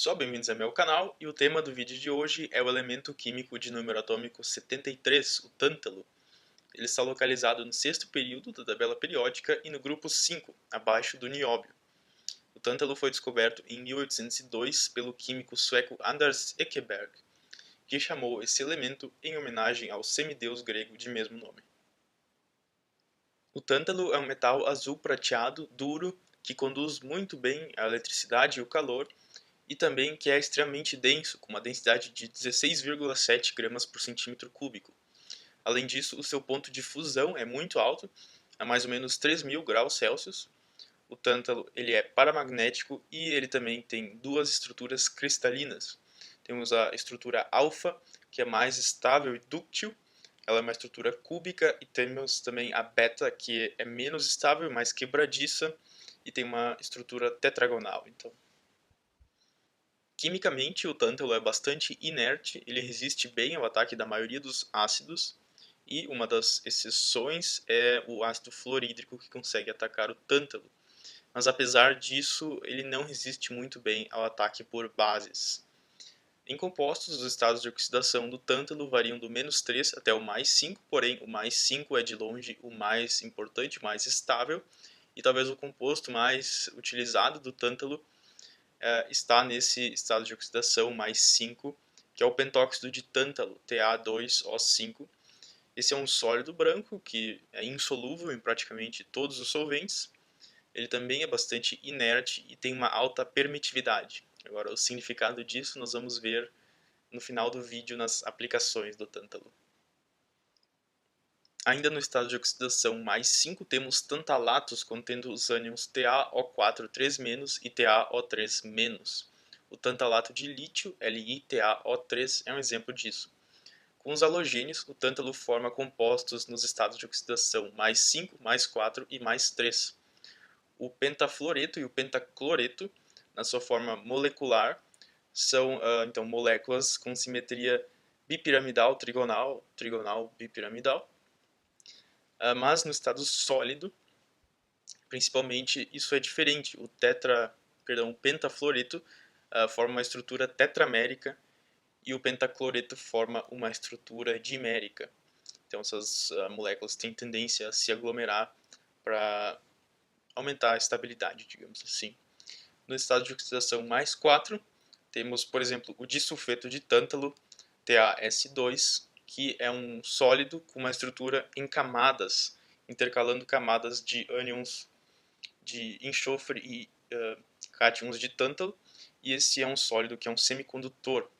Só bem-vindos ao meu canal, e o tema do vídeo de hoje é o elemento químico de número atômico 73, o tântalo. Ele está localizado no sexto período da tabela periódica e no grupo 5, abaixo do nióbio. O tântalo foi descoberto em 1802 pelo químico sueco Anders Ekeberg, que chamou esse elemento em homenagem ao semideus grego de mesmo nome. O tântalo é um metal azul prateado, duro, que conduz muito bem a eletricidade e o calor, e também que é extremamente denso, com uma densidade de 16,7 gramas por centímetro cúbico. Além disso, o seu ponto de fusão é muito alto, a mais ou menos 3.000 graus Celsius. O tântalo ele é paramagnético e ele também tem duas estruturas cristalinas. Temos a estrutura alfa, que é mais estável e dúctil, ela é uma estrutura cúbica, e temos também a beta, que é menos estável, mais quebradiça, e tem uma estrutura tetragonal. Então, quimicamente, o tântalo é bastante inerte, ele resiste bem ao ataque da maioria dos ácidos, e uma das exceções é o ácido fluorídrico, que consegue atacar o tântalo. Mas apesar disso, ele não resiste muito bem ao ataque por bases. Em compostos, os estados de oxidação do tântalo variam do -3 até o +5, porém o +5 é de longe o mais importante, mais estável, e talvez o composto mais utilizado do tântalo está nesse estado de oxidação +5, que é o pentóxido de tântalo, Ta2O5. Esse é um sólido branco que é insolúvel em praticamente todos os solventes. Ele também é bastante inerte e tem uma alta permitividade. Agora, o significado disso nós vamos ver no final do vídeo nas aplicações do tântalo. Ainda no estado de oxidação +5, temos tantalatos contendo os ânions TaO4 3- e TaO3-. O tantalato de lítio, LiTaO3, é um exemplo disso. Com os halogênios, o tântalo forma compostos nos estados de oxidação +5, +4 e +3. O pentafluoreto e o pentacloreto, na sua forma molecular, são então moléculas com simetria bipiramidal, trigonal, bipiramidal, mas no estado sólido, principalmente, isso é diferente. O pentafluoreto forma uma estrutura tetramérica e o pentacloreto forma uma estrutura dimérica. Então essas moléculas têm tendência a se aglomerar para aumentar a estabilidade, digamos assim. No estado de oxidação +4, temos, por exemplo, o disulfeto de tântalo, TaS2, que é um sólido com uma estrutura em camadas, intercalando camadas de ânions de enxofre e cátions de tântalo, e esse é um sólido que é um semicondutor.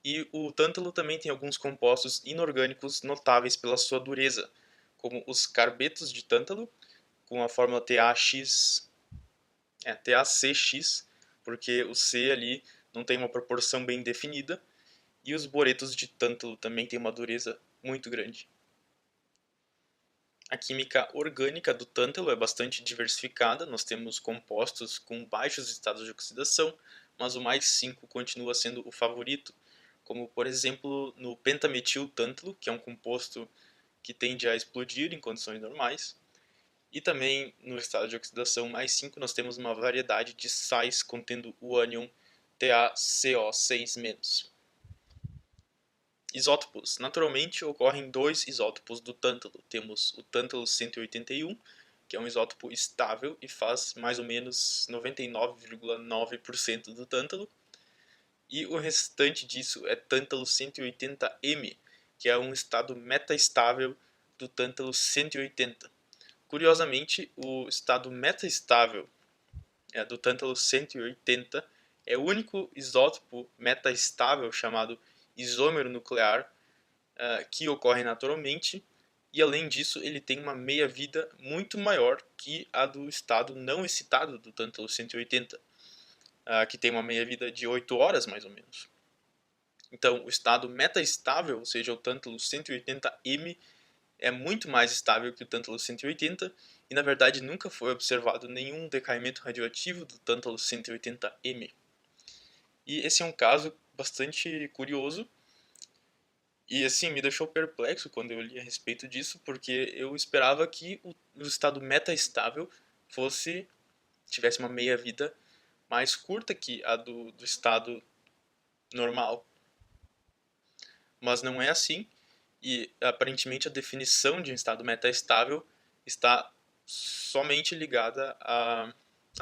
E o tântalo também tem alguns compostos inorgânicos notáveis pela sua dureza, como os carbetos de tântalo, com a fórmula TaCX, porque o C ali não tem uma proporção bem definida, e os boretos de tântalo também têm uma dureza muito grande. A química orgânica do tântalo é bastante diversificada, nós temos compostos com baixos estados de oxidação, mas o +5 continua sendo o favorito, como por exemplo no pentametil tântalo, que é um composto que tende a explodir em condições normais, e também no estado de oxidação +5 nós temos uma variedade de sais contendo o ânion TaCO6-. Isótopos. Naturalmente ocorrem dois isótopos do tântalo. Temos o tântalo 181, que é um isótopo estável e faz mais ou menos 99,9% do tântalo. E o restante disso é tântalo 180M, que é um estado metaestável do tântalo 180. Curiosamente, o estado metaestável do tântalo 180 é o único isótopo metaestável chamado isômero nuclear que ocorre naturalmente, e além disso ele tem uma meia-vida muito maior que a do estado não excitado do tântalo 180, que tem uma meia-vida de 8 horas mais ou menos. Então o estado metaestável, ou seja, o tântalo 180M, é muito mais estável que o tântalo 180, e na verdade nunca foi observado nenhum decaimento radioativo do tântalo 180M. E esse é um caso bastante curioso, e assim, me deixou perplexo quando eu li a respeito disso, porque eu esperava que o estado metaestável tivesse uma meia-vida mais curta que a do estado normal. Mas não é assim, e aparentemente a definição de um estado metaestável está somente ligada à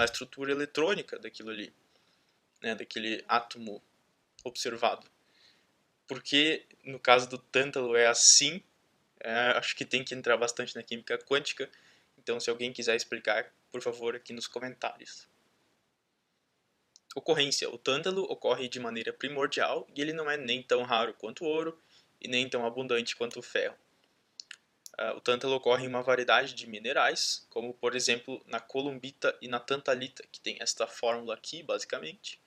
estrutura eletrônica daquilo ali, né, daquele átomo observado. Porque no caso do tântalo é assim, acho que tem que entrar bastante na química quântica, então se alguém quiser explicar, por favor, aqui nos comentários. Ocorrência. O tântalo ocorre de maneira primordial e ele não é nem tão raro quanto o ouro e nem tão abundante quanto o ferro. O tântalo ocorre em uma variedade de minerais, como por exemplo na columbita e na tantalita, que tem esta fórmula aqui, basicamente.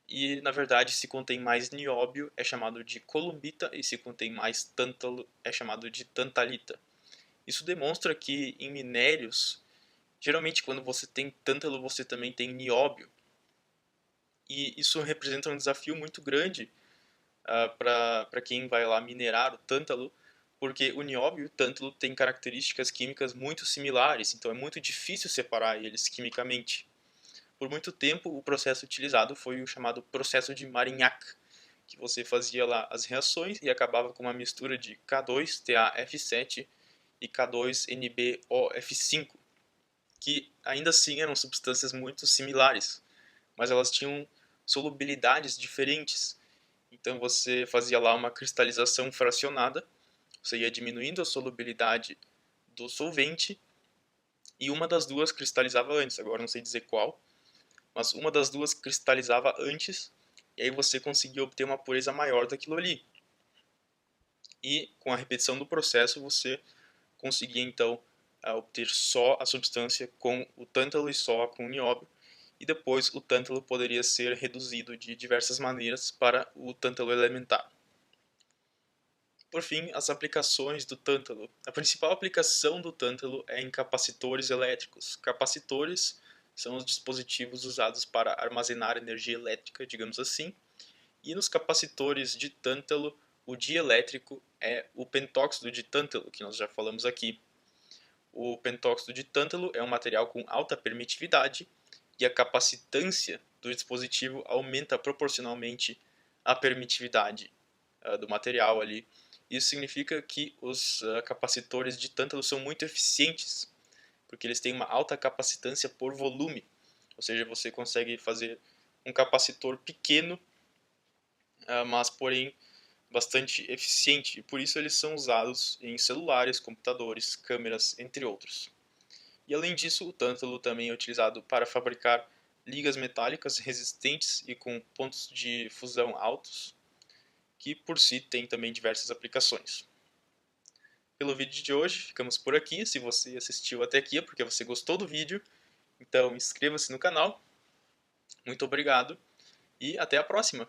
E na verdade, se contém mais nióbio é chamado de columbita e se contém mais tântalo é chamado de tantalita. Isso demonstra que em minérios, geralmente quando você tem tântalo, você também tem nióbio. E isso representa um desafio muito grande para quem vai lá minerar o tântalo, porque o nióbio e o tântalo têm características químicas muito similares, então é muito difícil separar eles quimicamente. Por muito tempo, o processo utilizado foi o chamado processo de Marignac, que você fazia lá as reações e acabava com uma mistura de K2TaF7 e K2NbOF5, que ainda assim eram substâncias muito similares, mas elas tinham solubilidades diferentes. Então você fazia lá uma cristalização fracionada, você ia diminuindo a solubilidade do solvente e uma das duas cristalizava antes, agora não sei dizer qual, mas uma das duas cristalizava antes e aí você conseguia obter uma pureza maior daquilo ali. E com a repetição do processo você conseguia então obter só a substância com o tântalo e só com o nióbio, e depois o tântalo poderia ser reduzido de diversas maneiras para o tântalo elementar. Por fim, as aplicações do tântalo. A principal aplicação do tântalo é em capacitores elétricos. Capacitores são os dispositivos usados para armazenar energia elétrica, digamos assim. E nos capacitores de tântalo, o dielétrico é o pentóxido de tântalo, que nós já falamos aqui. O pentóxido de tântalo é um material com alta permitividade e a capacitância do dispositivo aumenta proporcionalmente à permitividade do material ali. Isso significa que os capacitores de tântalo são muito eficientes, porque eles têm uma alta capacitância por volume, ou seja, você consegue fazer um capacitor pequeno, mas porém bastante eficiente, e por isso eles são usados em celulares, computadores, câmeras, entre outros. E além disso, o tântalo também é utilizado para fabricar ligas metálicas resistentes e com pontos de fusão altos, que por si tem também diversas aplicações. Pelo vídeo de hoje, ficamos por aqui. Se você assistiu até aqui é porque você gostou do vídeo, então inscreva-se no canal. Muito obrigado e até a próxima!